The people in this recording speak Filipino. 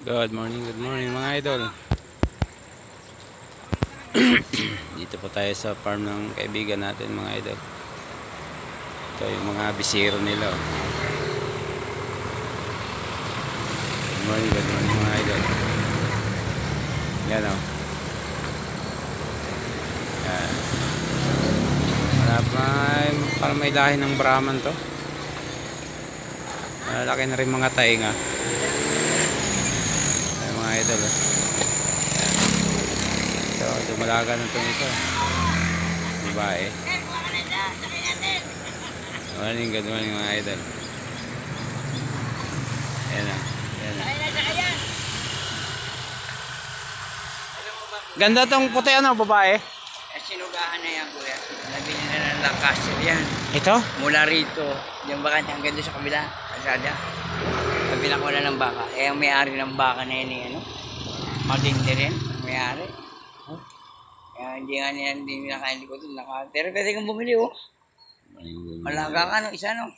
Good morning mga idol. Dito po tayo sa farm ng kaibigan natin mga idol. Ito yung mga bisiro nila. Good morning mga idol. Yan o. Yan. Parang may lahi ng Brahman to. Malaki na rin mga tainga. Ayan mga idol. Ito, dumalaga na itong ito. Babae. Good morning mga idol. Ayan na. Ganda tong puti ano, babae? Sinugahan na yan, kuya. Nabili na ng Lancaster yan. Ito? Mula rito. Yung baka hanggang doon sa kabila. Kalsada. Kabila ko na ng baka. Eh, ang may-ari ng baka na yun, ano? Matindi rin. May-ari. Huh? Kaya hindi nga niya, hindi nakain ko ito. Pero pwede kang bumili, oh. Malaga ka, no? Isa, no?